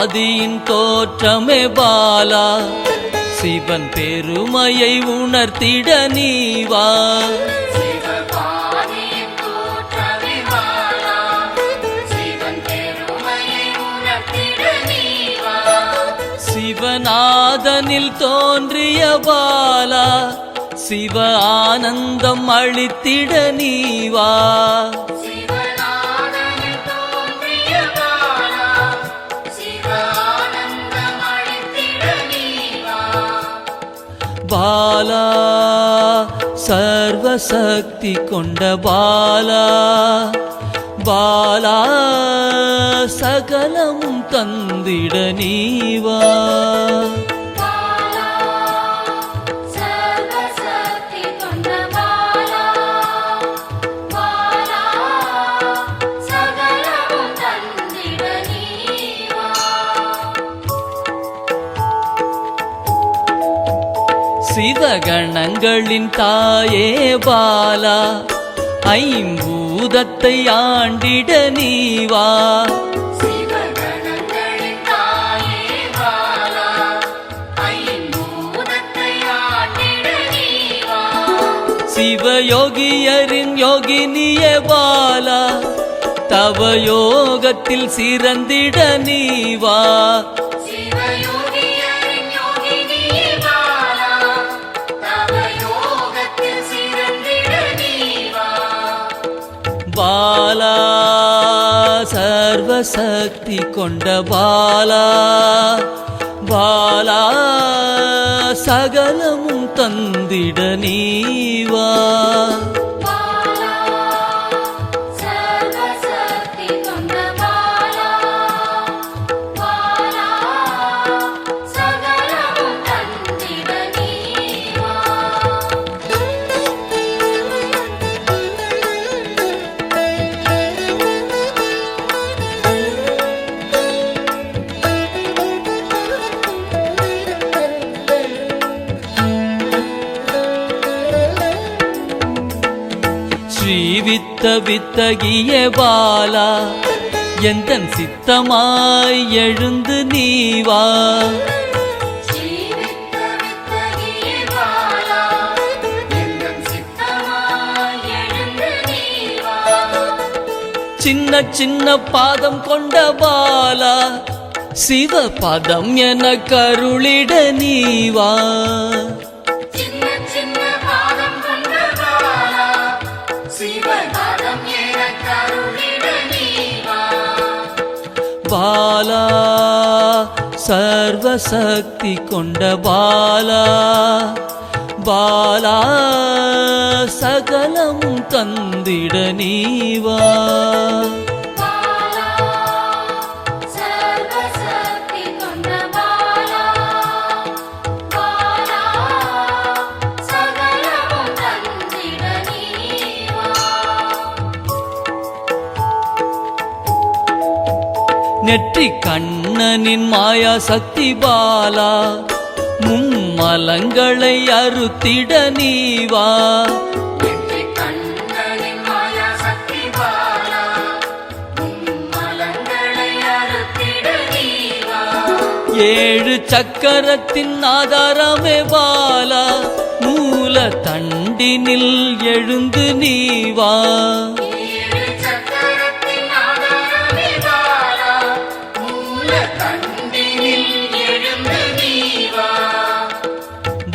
ஆதியின் தோற்றமே பாலா, சிவன் பெருமையை உணர்த்திட நீவா. சிவநாதனில் தோன்றிய பாலா, சிவ ஆனந்தம் அளித்திட நீவா. பாலா சர்வசக்தி கொண்ட பாலா, பாலா சகலமும் தந்திட நீவா. சிவகணங்களின் தாயே பாலா, ஐம்பூதத்தை ஆண்டிட நீவா. சிவயோகியரின் யோகினியே பாலா, தவ யோகத்தில் சிறந்திட நீவா. பாலா சர்வசக்தி கொண்ட பாலா, பாலா சகலமும் தந்திட நீவா. ஸ்ரீவித்த வித்தகிய பாலா, எந்தன் சித்தமாய் எழுந்து நீவா. சின்ன சின்ன பாதம் கொண்ட பாலா, சிவ பதம் என கருளிட நீவா. பாலா சர்வசக்தி கொண்ட பாலா, பாலா சகலமும் தந்திட நீவா. நெற்றி கண்ணனின் மாயா சக்தி பாலா, மும்மலங்களை அறுத்திட நீவா. ஏழு சக்கரத்தின் ஆதாரமே பாலா, மூல தண்டினில் எழுந்து நீவா.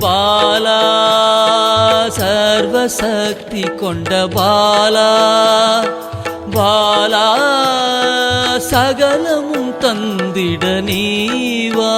பாலா சர்வசக்தி கொண்ட பாலா, பாலா சகலமும் தந்திட நீவா.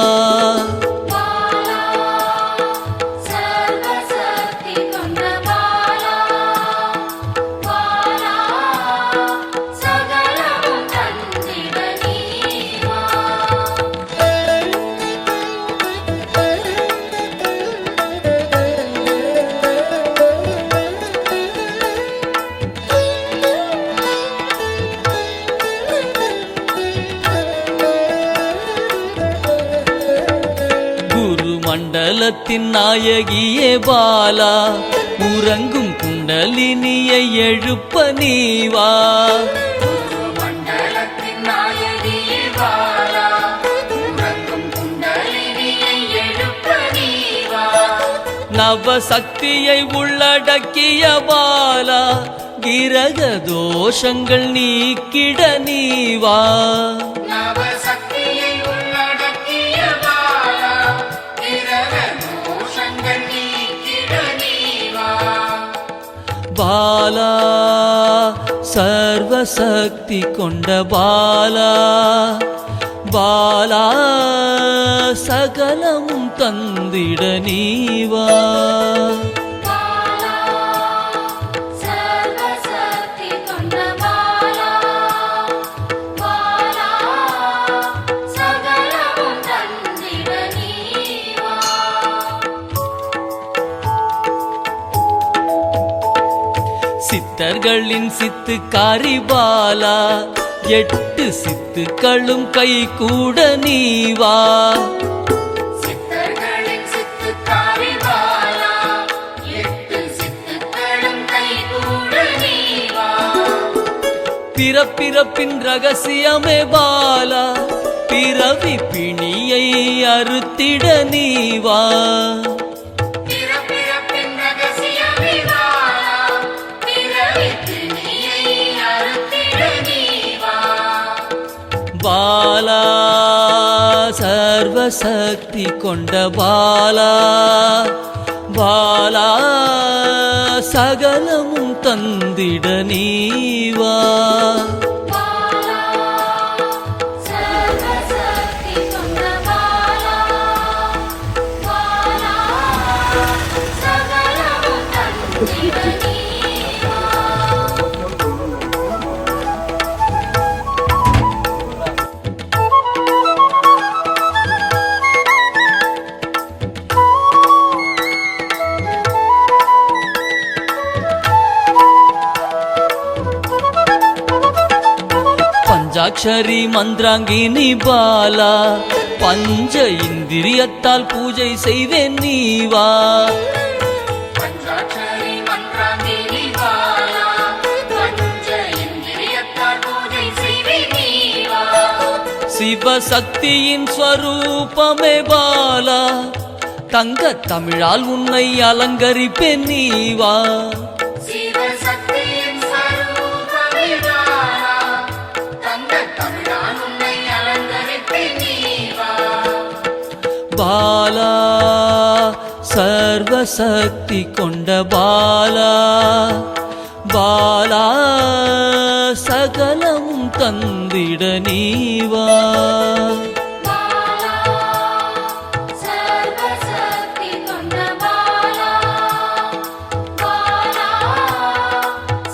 மண்டலத்தின் நாயகியே பாலா, உறங்கும் குண்டலினியை எழுப்ப நீவா. மண்டலத்தின் நாயகியே பாலா, நவசக்தியை உள்ளடக்கிய பாலா கிரக தோஷங்கள் நீக்கிட நீவா நவசக்தியை உள்ளடக்கிய பாலா கிரக தோஷங்கள் நீக்கிட நீவா பாலா சர்வசக்தி கொண்ட பாலா பாலா சகலமும் தந்திட நீவா பாலா சர்வசக்தி கொண்ட பாலா பாலா சகலமும் தந்திட நீவா சித்தர்களின் சித்துக்காரி பாலா 8 சித்துக்களும் கை கூட நீவா சித்தர்களின் சித்துக்காரி பாலா 8 சித்துக்களும் கைகூட நீவா பிறப்பிறப்பின் ரகசியமே பாலா பிறவி பிணியை அறுத்திட நீவா பிறப்பிறப்பின் ரகசியமே பாலா பிறவி பிணியை அறுத்திட நீவா பாலா சர்வசக்தி கொண்ட பாலா பாலா சகலமும் தந்திட நீவா பாலா சர்வசக்தி கொண்ட பாலா பாலா சகலமும் தந்திட நீவா பஞ்சாட்சரி மந்திராங்கினி பாலா பஞ்ச இந்திரியத்தால் பூஜை செய்வேன் நீவா பஞ்சாட்சரி மந்திராங்கினி பாலா பஞ்ச இந்திரியத்தால் பூஜை செய்வேன் நீவா சிவசக்தியின் ஸ்வரூபமே பாலா தங்க தமிழால் உன்னை அலங்கரிப்பேன் நீவா சிவசக்தியின் ஸ்வரூபமே பாலா தங்க தமிழால் உன்னை அலங்கரிப்பேன் நீவா பாலா சர்வசக்தி கொண்ட பாலா பாலா சகலமும் தந்திட நீவா பாலா சர்வசக்தி கொண்ட பாலா பாலா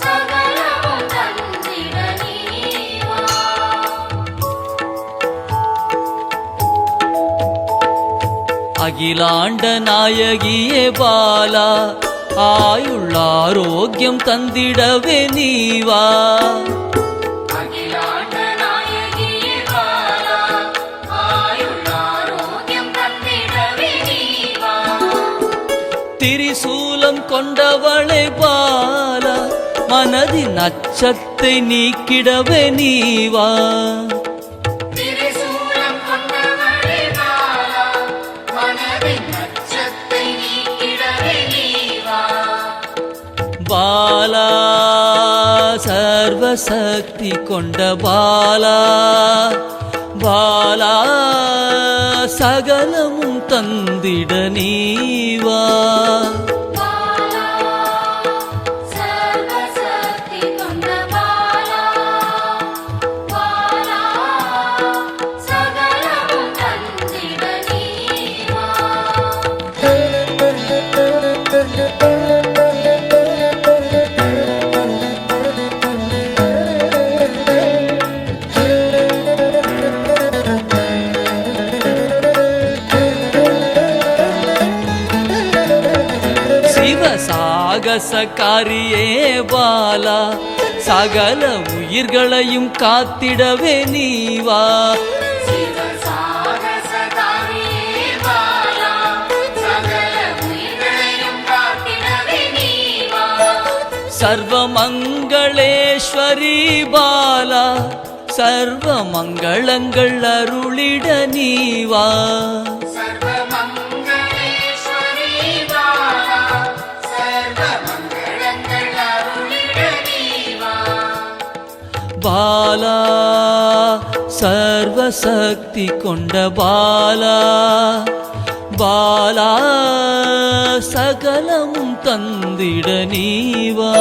சகலமும் தந்திட நீவா அகிலாண்ட நாயகியே பாலா ஆயுள் ஆரோக்கியம் தந்திடவே நீவா அகிலாண்ட நாயகியே பாலா ஆயுள் ஆரோக்கியம் தந்திடவே நீவா திரிசூலம் கொண்டவளை பாலா மனதின் அச்சத்தை நீக்கிடவே நீவா திரிசூலம் கொண்டவளே பாலா மனதின் அச்சத்தை நீக்கிடவே நீவா பாலா சர்வசக்தி கொண்ட பாலா பாலா சகலமும் தந்திட நீவா பாலா சர்வசக்தி கொண்ட பாலா பாலா சகலமும் தந்திட நீவா சாகசக்காரியே பாலா சகல உயிர்களையும் காத்திடவே நீவா சிவசாகசகாரியே பாலா சகல உயிர்களையும் காத்திடவே நீவா சர்வமங்களேஸ்வரி பாலா சர்வ மங்களங்கள் அருளிட நீவா சர்வமங்களேஸ்வரி பாலா பாலா சர்வசக்தி கொண்ட பாலா பாலா சகலமும் தந்திட நீவா